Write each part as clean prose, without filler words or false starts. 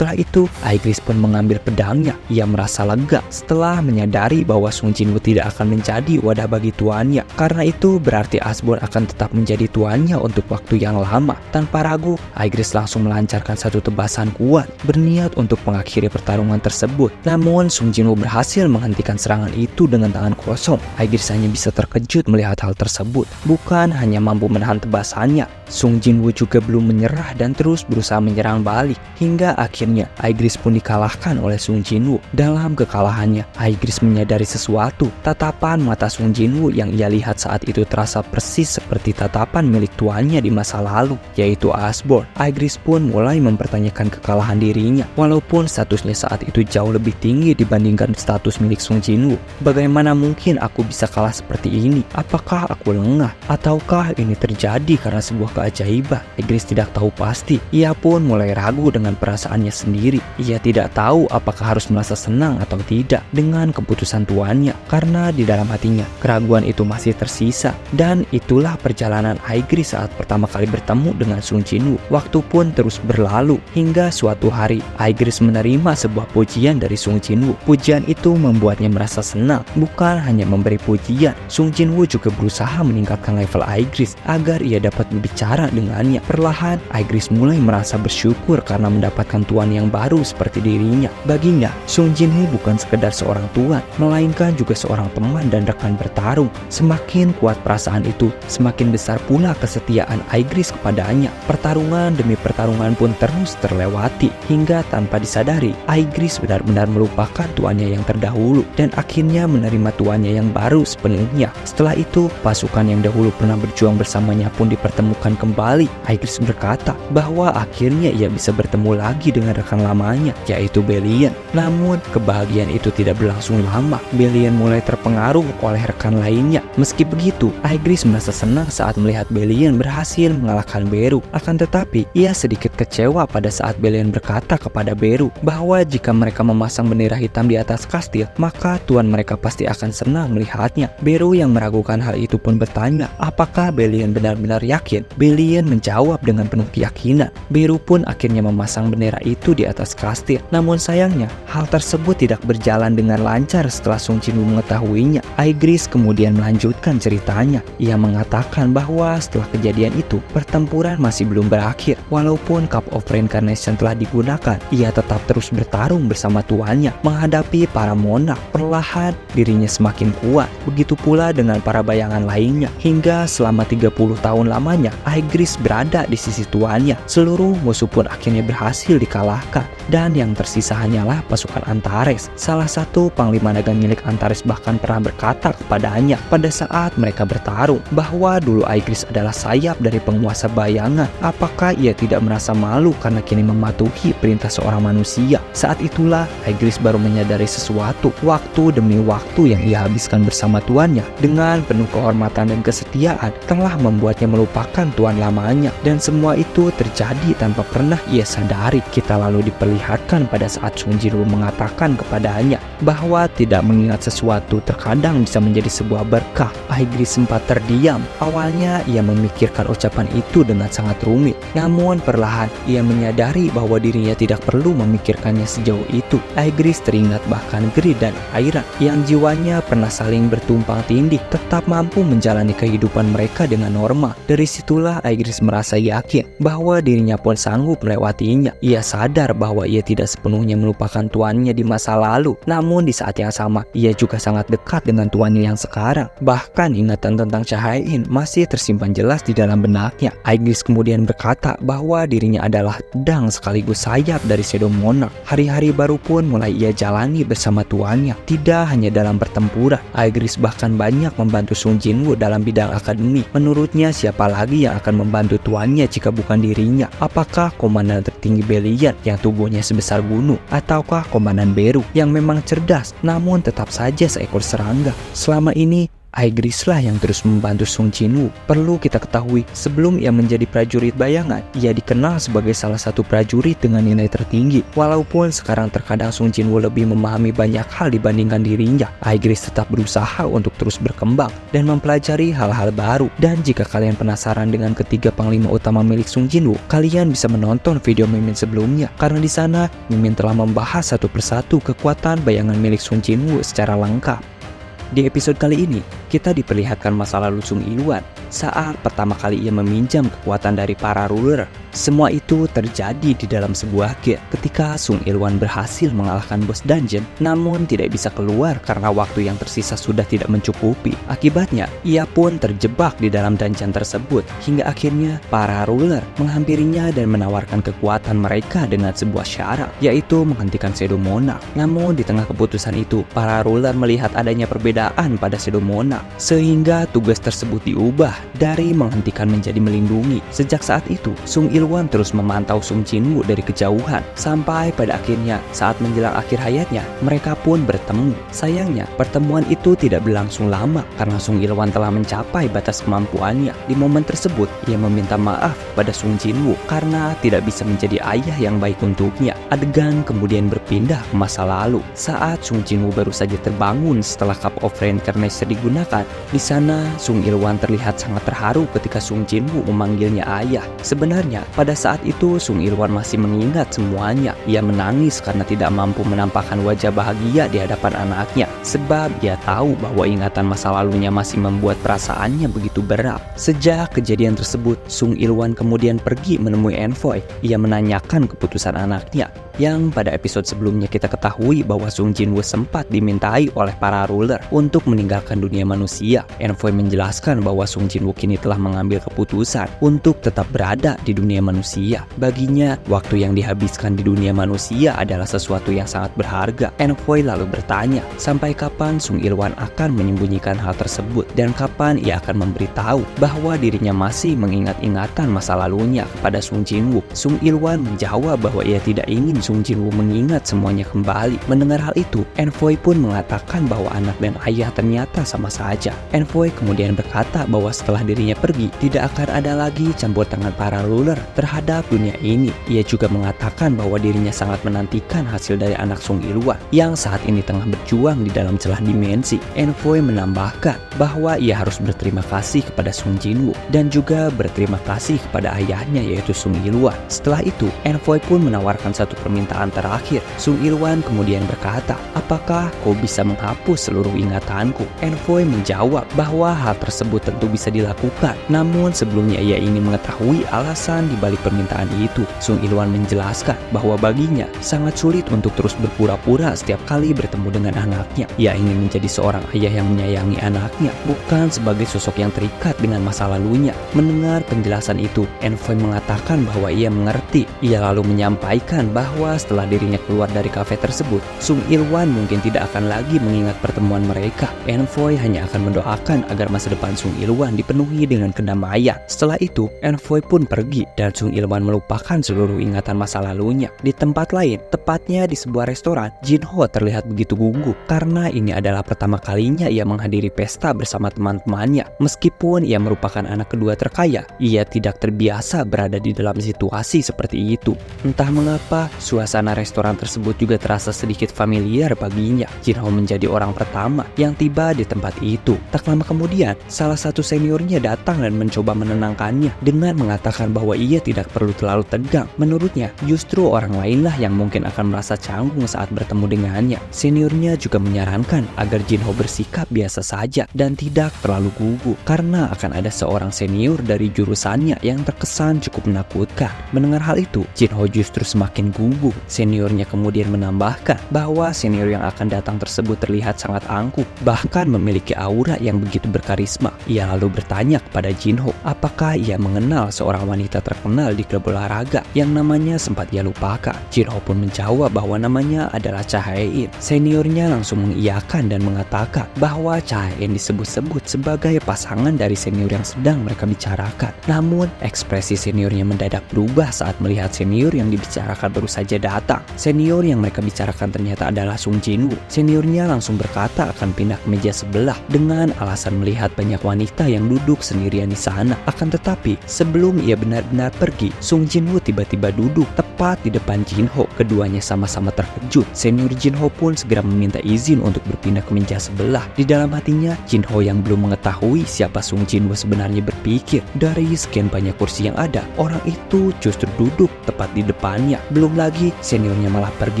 Setelah itu, Aigris pun mengambil pedangnya. Ia merasa lega setelah menyadari bahwa Sung Jinwoo tidak akan menjadi wadah bagi tuannya. Karena itu berarti Asbjorn akan tetap menjadi tuannya untuk waktu yang lama. Tanpa ragu, Aigris langsung melancarkan satu tebasan kuat, berniat untuk mengakhiri pertarungan tersebut. Namun Sung Jinwoo berhasil menghentikan serangan itu dengan tangan kosong. Aigris hanya bisa terkejut melihat hal tersebut. Bukan hanya mampu menahan tebasannya, Sung Jinwoo juga belum menyerah dan terus berusaha menyerang balik. Hingga akhirnya Aigris pun dikalahkan oleh Sung Jinwoo. Dalam kekalahannya, Aigris menyadari sesuatu. Tatapan mata Sung Jinwoo yang ia lihat saat itu terasa persis seperti tatapan milik tuannya di masa lalu, yaitu Asbjorn. Aigris pun mulai mempertanyakan kekalahan dirinya, walaupun statusnya saat itu jauh lebih tinggi dibandingkan status milik Sung Jinwoo. Bagaimana mungkin aku bisa kalah seperti ini? Apakah aku lengah? Ataukah ini terjadi karena sebuah keajaiban? Aigris tidak tahu pasti. Ia pun mulai ragu dengan perasaannya sendiri. Ia tidak tahu apakah harus merasa senang atau tidak dengan keputusan tuannya, karena di dalam hatinya keraguan itu masih tersisa. Dan itulah perjalanan Aigris saat pertama kali bertemu dengan Sung Jinwoo. Waktu pun terus berlalu hingga suatu hari Aigris menerima sebuah pujian dari Sung Jinwoo. Pujian itu membuatnya merasa senang. Bukan hanya memberi pujian, Sung Jinwoo juga berusaha meningkatkan level Aigris agar ia dapat berbicara dengannya. Perlahan Aigris mulai merasa bersyukur karena mendapatkan tuan yang baru seperti dirinya. Baginya, Sung Jinwoo bukan sekedar seorang tuan, melainkan juga seorang teman dan rekan bertarung. Semakin kuat perasaan itu, semakin besar pula kesetiaan Aigris kepadanya. Pertarungan demi pertarungan pun terus terlewati, hingga tanpa disadari, Aigris benar-benar melupakan tuannya yang terdahulu dan akhirnya menerima tuannya yang baru sepenuhnya. Setelah itu, pasukan yang dahulu pernah berjuang bersamanya pun dipertemukan kembali. Aigris berkata bahwa akhirnya ia bisa bertemu lagi dengan rekan lamanya, yaitu Belian. Namun, kebahagiaan itu tidak berlangsung lama. Belian mulai terpengaruh oleh rekan lainnya. Meski begitu, Aigris merasa senang saat melihat Belian berhasil mengalahkan Beru. Akan tetapi, ia sedikit kecewa pada saat Belian berkata kepada Beru bahwa jika mereka memasang bendera hitam di atas kastil, maka tuan mereka pasti akan senang melihatnya. Beru yang meragukan hal itu pun bertanya, apakah Belian benar-benar yakin? Belian menjawab dengan penuh keyakinan. Beru pun akhirnya memasang bendera itu di atas kastil. Namun sayangnya, hal tersebut tidak berjalan dengan lancar setelah Sung Jinwoo mengetahuinya. Aigris kemudian melanjutkan ceritanya. Ia mengatakan bahwa setelah kejadian itu, pertempuran masih belum berakhir. Walaupun Cup of Reincarnation telah digunakan, ia tetap terus bertarung bersama tuannya menghadapi para monark. Perlahan dirinya semakin kuat. Begitu pula dengan para bayangan lainnya. Hingga selama 30 tahun lamanya, Aigris berada di sisi tuannya. Seluruh musuh pun akhirnya berhasil dikalahkan. Dan yang tersisa hanyalah pasukan Antares. Salah satu panglima naga milik Antares bahkan pernah berkata kepadanya pada saat mereka bertarung bahwa dulu Aigris adalah sayap dari penguasa bayangan. Apakah ia tidak merasa malu karena kini mematuhi perintah seorang manusia? Saat itulah Aigris baru menyadari sesuatu. Waktu demi waktu yang ia habiskan bersama tuannya dengan penuh kehormatan dan kesetiaan telah membuatnya melupakan tuan lamanya. Dan semua itu terjadi tanpa pernah ia sadari. Kita lalu diperlihatkan pada saat Sung Jinwoo mengatakan kepadanya bahwa tidak mengingat sesuatu terkadang bisa menjadi sebuah berkah. Aigris sempat terdiam. Awalnya ia memikirkan ucapan itu dengan sangat rumit. Namun perlahan ia menyadari bahwa dirinya tidak perlu memikirkannya sejauh itu. Aigris teringat bahkan Grid dan Airan yang jiwanya pernah saling bertumpang tindih tetap mampu menjalani kehidupan mereka dengan normal. Dari situlah Aigris merasa yakin bahwa dirinya pun sanggup melewatinya. Ia sadar bahwa ia tidak sepenuhnya melupakan tuannya di masa lalu. Namun di saat yang sama, ia juga sangat dekat dengan tuannya yang sekarang. Bahkan ingatan tentang Chahae-in masih tersimpan jelas di dalam benaknya. Aigris kemudian berkata bahwa dirinya adalah pedang sekaligus sayap dari Shadow Monarch. Hari-hari baru pun mulai ia jalani bersama tuannya. Tidak hanya dalam pertempuran, Aigris bahkan banyak membantu Sung Jinwoo dalam bidang akademi. Menurutnya, siapa lagi yang akan membantu tuannya jika bukan dirinya? Apakah komandan tertinggi Belian yang tubuhnya sebesar gunung? Ataukah komandan Beru yang memang cerdas namun tetap saja seekor serangga? Selama ini Aegris lah yang terus membantu Sung Jinwoo. Perlu kita ketahui, sebelum ia menjadi prajurit bayangan, ia dikenal sebagai salah satu prajurit dengan nilai tertinggi. Walaupun sekarang terkadang Sung Jinwoo lebih memahami banyak hal dibandingkan dirinya, Aegris tetap berusaha untuk terus berkembang dan mempelajari hal-hal baru. Dan jika kalian penasaran dengan ketiga panglima utama milik Sung Jinwoo, kalian bisa menonton video Mimin sebelumnya, karena di sana Mimin telah membahas satu persatu kekuatan bayangan milik Sung Jinwoo secara lengkap. Di episode kali ini, kita diperlihatkan masa lalu Sung Ilwan saat pertama kali ia meminjam kekuatan dari para ruler. Semua itu terjadi di dalam sebuah gate ketika Sung Ilwan berhasil mengalahkan bos dungeon, namun tidak bisa keluar karena waktu yang tersisa sudah tidak mencukupi. Akibatnya, ia pun terjebak di dalam dungeon tersebut hingga akhirnya para ruler menghampirinya dan menawarkan kekuatan mereka dengan sebuah syarat, yaitu menghentikan Shadow Monarch. Namun di tengah keputusan itu, para ruler melihat adanya perbedaan pada Shadow Monarch, sehingga tugas tersebut diubah dari menghentikan menjadi melindungi. Sejak saat itu, Sung Ilwan terus memantau Sung Jinwoo dari kejauhan, sampai pada akhirnya saat menjelang akhir hayatnya, mereka pun bertemu. Sayangnya, pertemuan itu tidak berlangsung lama karena Sung Ilwan telah mencapai batas kemampuannya. Di momen tersebut, ia meminta maaf pada Sung Jinwoo karena tidak bisa menjadi ayah yang baik untuknya. Adegan kemudian berpindah ke masa lalu saat Sung Jinwoo baru saja terbangun setelah Cup of Reincarnation digunakan. Di sana, Sung Ilwan terlihat sangat terharu ketika Sung Jinwoo memanggilnya ayah. Sebenarnya, pada saat itu Sung Ilwan masih mengingat semuanya. Ia menangis karena tidak mampu menampakkan wajah bahagia di hadapan anaknya, sebab ia tahu bahwa ingatan masa lalunya masih membuat perasaannya begitu berat. Sejak kejadian tersebut, Sung Ilwan kemudian pergi menemui Envoy. Ia menanyakan keputusan anaknya, yang pada episode sebelumnya kita ketahui bahwa Sung Jinwoo sempat dimintai oleh para ruler untuk meninggalkan dunia manusia. Envoy menjelaskan bahwa Sung Jinwoo kini telah mengambil keputusan untuk tetap berada di dunia manusia. Baginya, waktu yang dihabiskan di dunia manusia adalah sesuatu yang sangat berharga. Envoy lalu bertanya, sampai kapan Sung Ilwan akan menyembunyikan hal tersebut dan kapan ia akan memberitahu bahwa dirinya masih mengingat ingatan masa lalunya kepada Sung Jinwoo. Sung Ilwan menjawab bahwa ia tidak ingin Sung Jinwoo mengingat semuanya kembali. Mendengar hal itu, Envoy pun mengatakan bahwa anak dan ayah ternyata sama saja. Envoy kemudian berkata bahwa setelah dirinya pergi, tidak akan ada lagi campur tangan para ruler terhadap dunia ini. Ia juga mengatakan bahwa dirinya sangat menantikan hasil dari anak Sung Ilwan yang saat ini tengah berjuang di dalam celah dimensi. Envoy menambahkan bahwa ia harus berterima kasih kepada Sung Jinwoo dan juga berterima kasih kepada ayahnya yaitu Sung Ilwan. Setelah itu, Envoy pun menawarkan satu permintaan terakhir. Sung Ilwan kemudian berkata, apakah kau bisa menghapus seluruh ingatanku? Envoy menjawab bahwa hal tersebut tentu bisa dilakukan, namun sebelumnya ia ingin mengetahui alasan dibalik permintaan itu. Sung Ilwan menjelaskan bahwa baginya sangat sulit untuk terus berpura-pura setiap kali bertemu dengan anaknya. Ia ingin menjadi seorang ayah yang menyayangi anaknya, bukan sebagai sosok yang terikat dengan masa lalunya. Mendengar penjelasan itu, Envoy mengatakan bahwa ia mengerti. Ia lalu menyampaikan bahwa setelah dirinya keluar dari kafe tersebut, Sung Ilwan mungkin tidak akan lagi mengingat pertemuan mereka. Envoy hanya akan mendoakan agar masa depan Sung Ilwan dipenuhi dengan kedamaian. Setelah itu, Envoy pun pergi dan Sung Ilwan melupakan seluruh ingatan masa lalunya. Di tempat lain, tepatnya di sebuah restoran, Jinho terlihat begitu gugup karena ini adalah pertama kalinya ia menghadiri pesta bersama teman-temannya. Meskipun ia merupakan anak kedua terkaya, ia tidak terbiasa berada di dalam situasi seperti itu. Entah mengapa, suasana restoran tersebut juga terasa sedikit familiar baginya. Jinho menjadi orang pertama yang tiba di tempat itu. Tak lama kemudian, salah satu seniornya datang dan mencoba menenangkannya dengan mengatakan bahwa ia tidak perlu terlalu tegang. Menurutnya, justru orang lainlah yang mungkin akan merasa canggung saat bertemu dengannya. Seniornya juga menyarankan agar Jinho bersikap biasa saja dan tidak terlalu gugup karena akan ada seorang senior dari jurusannya yang terkesan cukup menakutkan. Mendengar hal itu, Jinho justru semakin gugup. Seniornya kemudian menambahkan bahwa senior yang akan datang tersebut terlihat sangat angkuh, bahkan memiliki aura yang begitu berkarisma. Ia lalu bertanya kepada Jinho, apakah ia mengenal seorang wanita terkenal di klub olahraga yang namanya sempat ia lupakan. Jinho pun menjawab bahwa namanya adalah Cha Hae-in. Seniornya langsung mengiyakan dan mengatakan bahwa Cha Hae-in disebut-sebut sebagai pasangan dari senior yang sedang mereka bicarakan. Namun, ekspresi seniornya mendadak berubah saat melihat senior yang dibicarakan baru saja saja datang. Senior yang mereka bicarakan ternyata adalah Sung Jinwoo. Seniornya langsung berkata akan pindah ke meja sebelah dengan alasan melihat banyak wanita yang duduk sendirian di sana. Akan tetapi, sebelum ia benar-benar pergi, Sung Jinwoo tiba-tiba duduk tepat di depan Jinho. Keduanya sama-sama terkejut. Senior Jinho pun segera meminta izin untuk berpindah ke meja sebelah. Di dalam hatinya, Jinho yang belum mengetahui siapa Sung Jinwoo sebenarnya berpikir, dari sekian banyak kursi yang ada, orang itu justru duduk tepat di depannya. Belum lagi, seniornya malah pergi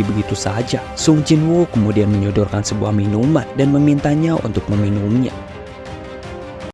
begitu saja. Sung Jinwoo kemudian menyodorkan sebuah minuman dan memintanya untuk meminumnya.